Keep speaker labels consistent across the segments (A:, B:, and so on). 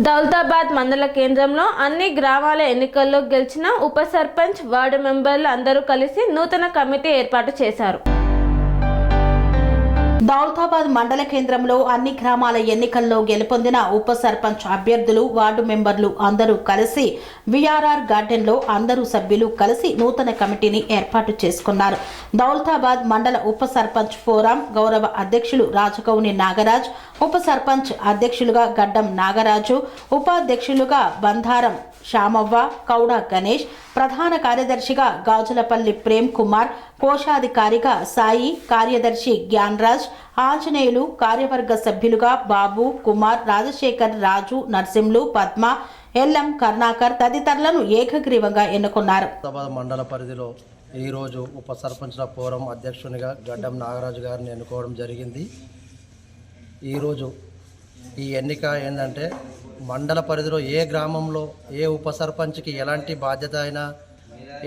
A: దౌలతాబాద్ మండల కేంద్రంలో అన్ని గ్రామాల ఎన్నికల్లో గెలిచిన ఉప సర్పంచ్, వార్డు మెంబర్లు అందరూ కలిసి నూతన కమిటీ ఏర్పాటు చేశారు.
B: దౌలతాబాద్ మండల కేంద్రంలో అన్ని గ్రామాల ఎన్నికల్లో గెలుపొందిన ఉప సర్పంచ్ అభ్యర్థులు, వార్డు మెంబర్లు అందరూ కలిసి విఆర్ఆర్ గార్డెన్లో అందరూ సభ్యులు కలిసి నూతన కమిటీని ఏర్పాటు చేసుకున్నారు. దౌలతాబాద్ మండల ఉప సర్పంచ్ ఫోరం గౌరవ అధ్యక్షులు రాజగౌని నాగరాజ్, ఉప సర్పంచ్ అధ్యక్షులుగా గడ్డం నాగరాజు, ఉపాధ్యక్షులుగా బంధారం శ్యామవ్వ, కౌడ గణేష్, ప్రధాన కార్యదర్శిగా గాజులపల్లి ప్రేమ్ కుమార్, కోశాధికారిగా సాయి, కార్యదర్శి జ్ఞాన్రాజ్, ఆంజనేయులు, కార్యవర్గ సభ్యులుగా బాబు, కుమార్, రాజశేఖర్, రాజు, నర్సింలు, పద్మ, ఎల్ఎం, కర్ణాకర్ తదితరులను ఏకగ్రీవంగా ఎన్నుకున్నారు.
C: మండల పరిధిలో ఈరోజు ఉప సర్పంచ్ల ఫోరం అధ్యక్షునిగా గడ్డం నాగరాజు గారిని ఎన్నుకోవడం జరిగింది. ఈరోజు ఈ ఎన్నిక ఏంటంటే మండల పరిధిలో ఏ గ్రామంలో ఏ ఉప సర్పంచ్కి ఎలాంటి బాధ్యత అయినా,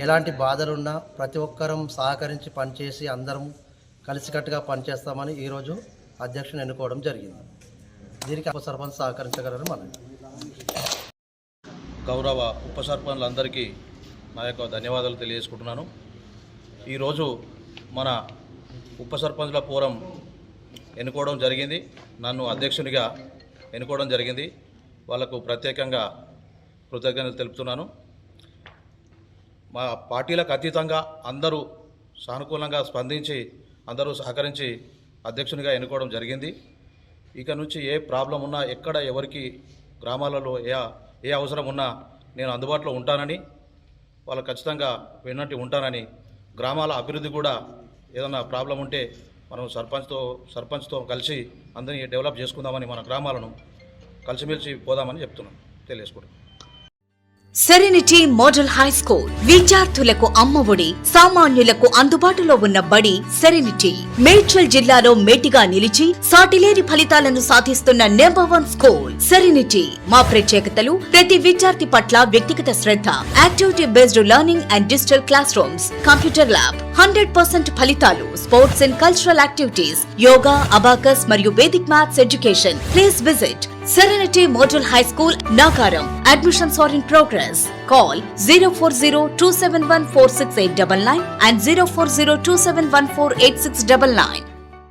C: ఎలాంటి బాధలున్నా ప్రతి ఒక్కరం సహకరించి పనిచేసి అందరం కలిసికట్టుగా పనిచేస్తామని ఈరోజు అధ్యక్షుని ఎన్నుకోవడం జరిగింది. దీనికి ఉప సర్పంచ్ సహకరించగలరు. మనం
D: గౌరవ ఉప సర్పంచ్లందరికీ నా యొక్క ధన్యవాదాలు తెలియజేసుకుంటున్నాను. ఈరోజు మన ఉప సర్పంచ్ల ఫోరం ఎన్నుకోవడం జరిగింది. నన్ను అధ్యక్షునిగా ఎన్నుకోవడం జరిగింది. వాళ్లకు ప్రత్యేకంగా కృతజ్ఞతలు తెలుపుతున్నాను. మా పార్టీలకు అతీతంగా అందరూ సానుకూలంగా స్పందించి అందరూ సహకరించి అధ్యక్షునిగా ఎన్నుకోవడం జరిగింది. ఇక నుంచి ఏ ప్రాబ్లం ఉన్నా, ఎక్కడ ఎవరికి గ్రామాలలో ఏ అవసరం ఉన్నా నేను అందుబాటులో ఉంటానని, వాళ్ళు ఖచ్చితంగా వెన్నట్టు ఉంటానని, గ్రామాల అభివృద్ధి కూడా ఏదైనా ప్రాబ్లం ఉంటే మనం సర్పంచ్తో కలిసి అందరినీ డెవలప్ చేసుకుందామని, మన గ్రామాలను కలిసిమెలిసి పోదామని చెప్తున్నాం, తెలియజేసుకుంటాం.
E: సెరెనిటీ మోడల్ హై స్కూల్ విద్యార్థులకు అమ్మఒడి, సామాన్యులకు అందుబాటులో ఉన్న బడి సెరెనిటీ. మేడ్చల్ జిల్లాలో మేటిగా నిలిచి సాటిలేని ఫలితాలను సాధిస్తున్న నంబర్ 1 స్కూల్ సెరెనిటీ. మా ప్రత్యేకతలు ప్రతి విద్యార్థి పట్ల వ్యక్తిగత శ్రద్ధ, activity based learning and digital classrooms, computer lab, 100% ఫలితాలు, sports and cultural activities, yoga, abacus మరియు vedic maths education. Please visit Serenity Model High School, Nagaram. Admissions are in progress. Call 040-271-46899 and 040-271-48699.